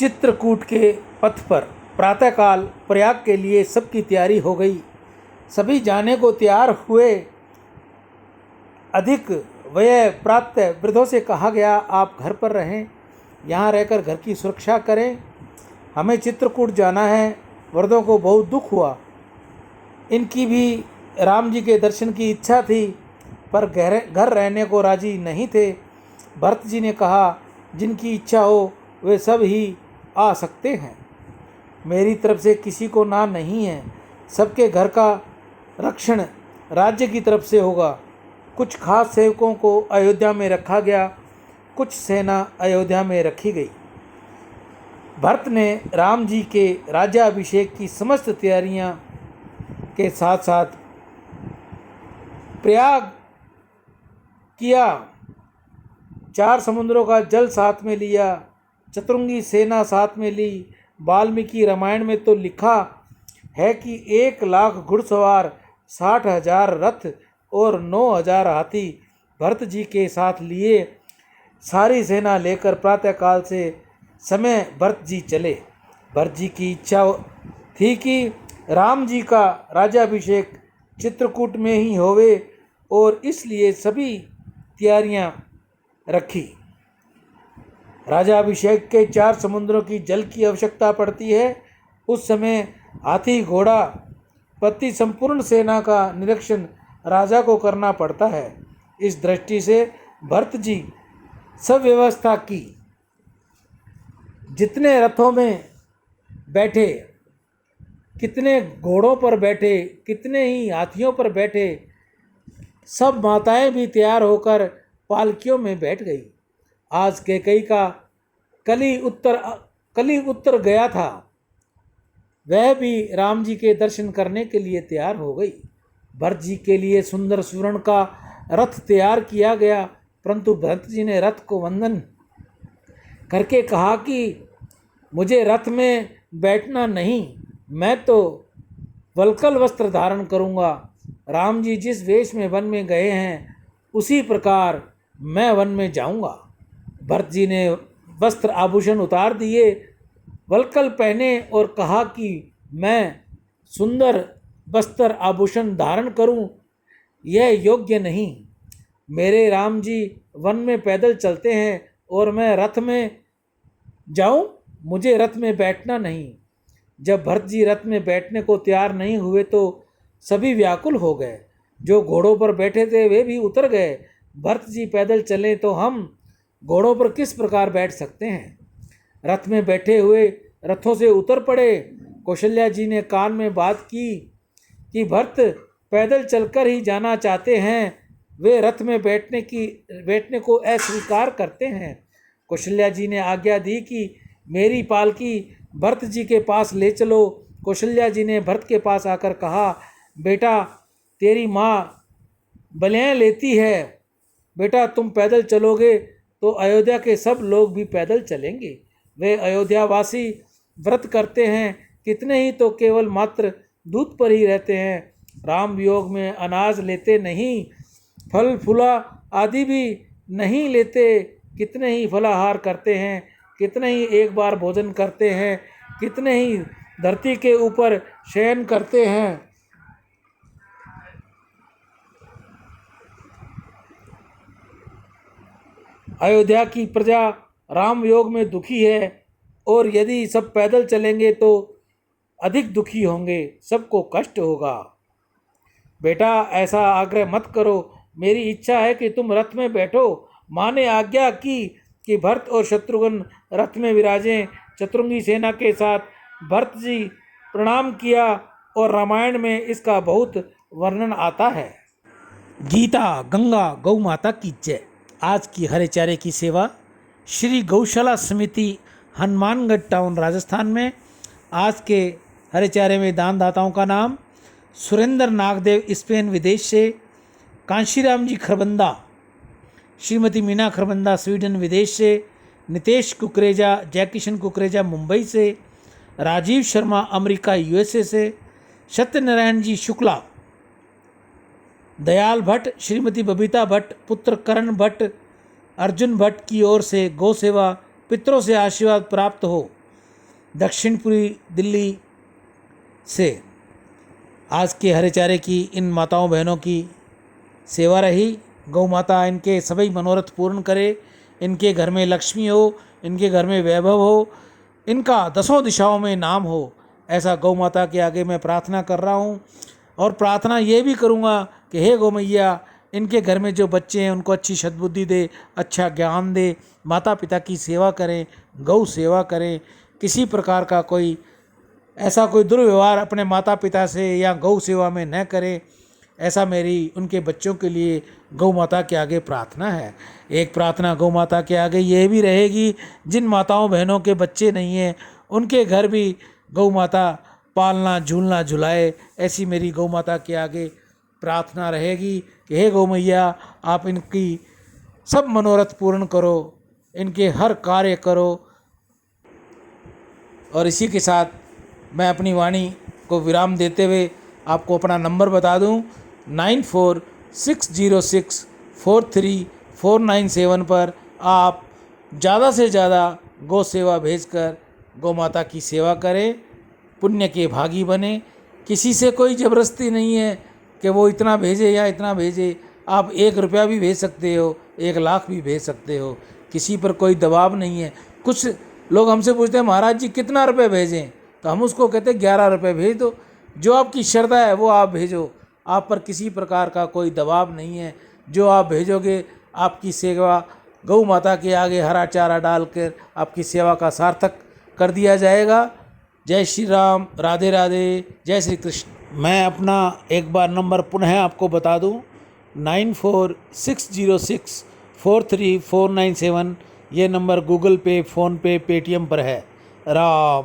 चित्रकूट के पथ पर प्रातःकाल प्रयाग के लिए सबकी तैयारी हो गई। सभी जाने को तैयार हुए। अधिक व्यय प्राप्त वृद्धों से कहा गया, आप घर पर रहें, यहाँ रहकर घर की सुरक्षा करें, हमें चित्रकूट जाना है। वृद्धों को बहुत दुख हुआ। इनकी भी राम जी के दर्शन की इच्छा थी, पर घर रहने को राजी नहीं थे। भरत जी ने कहा, जिनकी इच्छा हो वे सब ही आ सकते हैं, मेरी तरफ से किसी को ना नहीं है। सबके घर का रक्षण राज्य की तरफ से होगा। कुछ खास सेवकों को अयोध्या में रखा गया, कुछ सेना अयोध्या में रखी गई। भरत ने राम जी के राज्याभिषेक की समस्त तैयारियां के साथ साथ प्रयाग किया। 4 समुद्रों का जल साथ में लिया, चतुरंगी सेना साथ में ली। वाल्मीकि रामायण में तो लिखा है कि 1,00,000 घुड़सवार, 60,000 रथ और 9,000 हाथी भरत जी के साथ लिए सारी सेना लेकर प्रातःकाल से समय भरत जी चले। भरत जी की इच्छा थी कि राम जी का राज्याभिषेक चित्रकूट में ही होवे और इसलिए सभी तैयारियां रखी। राज्याभिषेक के 4 समुद्रों की जल की आवश्यकता पड़ती है। उस समय हाथी घोड़ा प्रति संपूर्ण सेना का निरीक्षण राजा को करना पड़ता है। इस दृष्टि से भरत जी सब व्यवस्था की। जितने रथों में बैठे, कितने घोड़ों पर बैठे, कितने ही हाथियों पर बैठे, सब माताएं भी तैयार होकर पालकियों में बैठ गई। आज कैकेयी का कली उत्तर गया था, वह भी राम जी के दर्शन करने के लिए तैयार हो गई। भरत जी के लिए सुंदर स्वर्ण का रथ तैयार किया गया, परंतु भरत जी ने रथ को वंदन करके कहा कि मुझे रथ में बैठना नहीं, मैं तो वल्कल वस्त्र धारण करूँगा। राम जी जिस वेश में वन में गए हैं उसी प्रकार मैं वन में जाऊँगा। भरत जी ने वस्त्र आभूषण उतार दिए, वल्कल पहने और कहा कि मैं सुंदर वस्त्र आभूषण धारण करूं, यह योग्य नहीं। मेरे राम जी वन में पैदल चलते हैं और मैं रथ में जाऊं, मुझे रथ में बैठना नहीं। जब भरत जी रथ में बैठने को तैयार नहीं हुए तो सभी व्याकुल हो गए। जो घोड़ों पर बैठे थे वे भी उतर गए। भरत जी पैदल चलें तो हम घोड़ों पर किस प्रकार बैठ सकते हैं। रथ में बैठे हुए रथों से उतर पड़े। कौशल्या जी ने कान में बात की कि भरत पैदल चलकर ही जाना चाहते हैं, वे रथ में बैठने को अस्वीकार करते हैं। कौशल्या जी ने आज्ञा दी कि मेरी पालकी भरत जी के पास ले चलो। कौशल्या जी ने भरत के पास आकर कहा, बेटा तेरी माँ बलियाँ लेती है, बेटा तुम पैदल चलोगे तो अयोध्या के सब लोग भी पैदल चलेंगे। वे अयोध्यावासी व्रत करते हैं, कितने ही तो केवल मात्र दूध पर ही रहते हैं, राम वियोग में अनाज लेते नहीं, फल फूला आदि भी नहीं लेते। कितने ही फलाहार करते हैं, कितने ही एक बार भोजन करते हैं, कितने ही धरती के ऊपर शयन करते हैं। अयोध्या की प्रजा राम योग में दुखी है और यदि सब पैदल चलेंगे तो अधिक दुखी होंगे, सबको कष्ट होगा। बेटा ऐसा आग्रह मत करो, मेरी इच्छा है कि तुम रथ में बैठो। माँ ने आज्ञा की कि भरत और शत्रुघ्न रथ में विराजें। चतुरंगी सेना के साथ भरत जी प्रणाम किया और रामायण में इसका बहुत वर्णन आता है। गीता गंगा गौ माता की जय। आज की हरे चारे की सेवा श्री गौशाला समिति हनुमानगढ़ टाउन राजस्थान में। आज के हरे चारे में दानदाताओं का नाम सुरेंद्र नागदेव स्पेन विदेश से, कांशीराम जी खरबंदा, श्रीमती मीना खरबंदा स्वीडन विदेश से, नितेश कुकरेजा जयकिशन कुकरेजा मुंबई से, राजीव शर्मा अमेरिका यूएसए से, सत्यनारायण जी शुक्ला, दयाल भट्ट, श्रीमती बबीता भट्ट, पुत्र करण भट्ट, अर्जुन भट्ट की ओर से गौ सेवा पितरों से आशीर्वाद प्राप्त हो। दक्षिणपुरी दिल्ली से आज के हरे चारे की इन माताओं बहनों की सेवा रही। गौ माता इनके सभी मनोरथ पूर्ण करे, इनके घर में लक्ष्मी हो, इनके घर में वैभव हो, इनका दसों दिशाओं में नाम हो, ऐसा गौ माता के आगे मैं प्रार्थना कर रहा हूँ। और प्रार्थना ये भी करूँगा कि हे गौ मैया, इनके घर में जो बच्चे हैं उनको अच्छी सद्बुद्धि दे, अच्छा ज्ञान दे, माता पिता की सेवा करें, गौ सेवा करें, किसी प्रकार का कोई ऐसा कोई दुर्व्यवहार अपने माता पिता से या गौ सेवा में न करें, ऐसा मेरी उनके बच्चों के लिए गौ माता के आगे प्रार्थना है। एक प्रार्थना गौ माता के आगे ये भी रहेगी, जिन माताओं बहनों के बच्चे नहीं हैं उनके घर भी गौ माता पालना झूलना झुलाए, ऐसी मेरी गौ माता के आगे प्रार्थना रहेगी कि हे गौ मैया, आप इनकी सब मनोरथ पूर्ण करो, इनके हर कार्य करो। और इसी के साथ मैं अपनी वाणी को विराम देते हुए आपको अपना नंबर बता दूं, 9460643497 पर आप ज़्यादा से ज़्यादा गौ सेवा भेजकर गौ माता की सेवा करें, पुण्य के भागी बने। किसी से कोई ज़बरदस्ती नहीं है कि वो इतना भेजे या इतना भेजे। आप 1 रुपया भी भेज सकते हो, 1 लाख भी भेज सकते हो, किसी पर कोई दबाव नहीं है। कुछ लोग हमसे पूछते हैं महाराज जी कितना रुपये भेजें, तो हम उसको कहते हैं 11 रुपये भेज दो, जो आपकी श्रद्धा है वो आप भेजो, आप पर किसी प्रकार का कोई दबाव नहीं है। जो आप भेजोगे आपकी सेवा गौ माता के आगे हरा चारा डालकर आपकी सेवा का सार्थक कर दिया जाएगा। जय श्री राम, राधे राधे, जय श्री कृष्ण। मैं अपना एक बार नंबर पुनः आपको बता दूं, 9460643497, ये नंबर गूगल पे, फ़ोन पे, पेटीएम पर है। राम